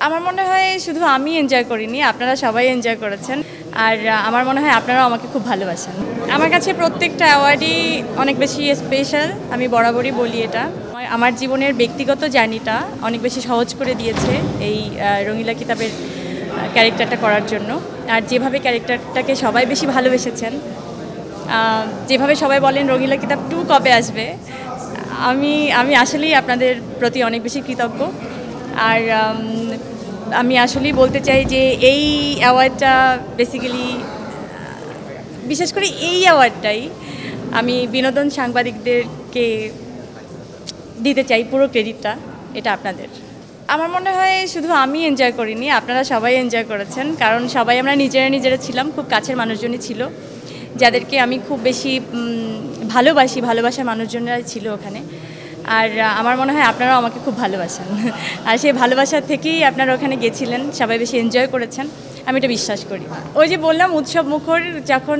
আমার মনে হয় শুধু আমি এনজয় করিনি, আপনারা সবাই এনজয় করেছেন। আর আমার মনে হয় আপনারাও আমাকে খুব ভালোবাসেন। আমার কাছে প্রত্যেকটা অ্যাওয়ার্ডই অনেক বেশি স্পেশাল, আমি বরাবরই বলি এটা। আমার জীবনের ব্যক্তিগত জার্নিটা অনেক বেশি সহজ করে দিয়েছে এই রঙিলা কিতাবের ক্যারেক্টারটা করার জন্য। আর যেভাবে ক্যারেক্টারটাকে সবাই বেশি ভালোবেসেছেন, যেভাবে সবাই বলেন রঙিলা কিতাব 2 কবে আসবে, আমি আসলেই আপনাদের প্রতি অনেক বেশি কৃতজ্ঞ। আর আমি আসলেই বলতে চাই যে এই অ্যাওয়ার্ডটা বেসিক্যালি, বিশেষ করে এই অ্যাওয়ার্ডটাই আমি বিনোদন সাংবাদিকদেরকে দিতে চাই, পুরো ক্রেডিটটা এটা আপনাদের। আমার মনে হয় শুধু আমি এনজয় করিনি, আপনারা সবাই এনজয় করেছেন। কারণ সবাই আমরা নিজেরা ছিলাম, খুব কাছের মানুষজনই ছিল যাদেরকে আমি খুব বেশি ভালোবাসার মানুষজনরাই ছিল ওখানে। আর আমার মনে হয় আপনারাও আমাকে খুব ভালোবাসেন। আর সেই ভালোবাসার থেকেই আপনারা ওখানে গেছিলেন, সবাই বেশি এনজয় করেছেন, আমি এটা বিশ্বাস করি। ওই যে বললাম উৎসব মুখর, যখন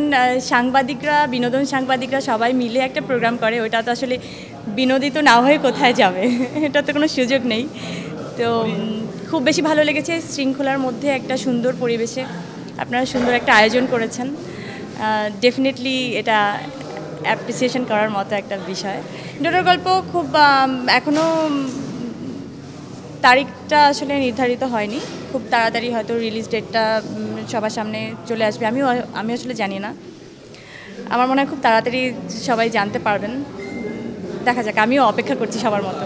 বিনোদন সাংবাদিকরা সবাই মিলে একটা প্রোগ্রাম করে, ওইটা তো আসলে বিনোদিত না হয়ে কোথায় যাবে, এটা তো কোনো সুযোগ নেই। তো খুব বেশি ভালো লেগেছে, শৃঙ্খলার মধ্যে একটা সুন্দর পরিবেশে আপনারা সুন্দর একটা আয়োজন করেছেন। ডেফিনেটলি এটা অ্যাপ্রিসিয়েশন করার মতো একটা বিষয়। ডোডোর গল্প খুব এখনও তারিখটা আসলে নির্ধারিত হয়নি, খুব তাড়াতাড়ি হয়তো রিলিজ ডেটটা সবার সামনে চলে আসবে। আমি আসলে জানি না, আমার মনে হয় খুব তাড়াতাড়ি সবাই জানতে পারবেন। দেখা যাক, আমিও অপেক্ষা করছি সবার মতো।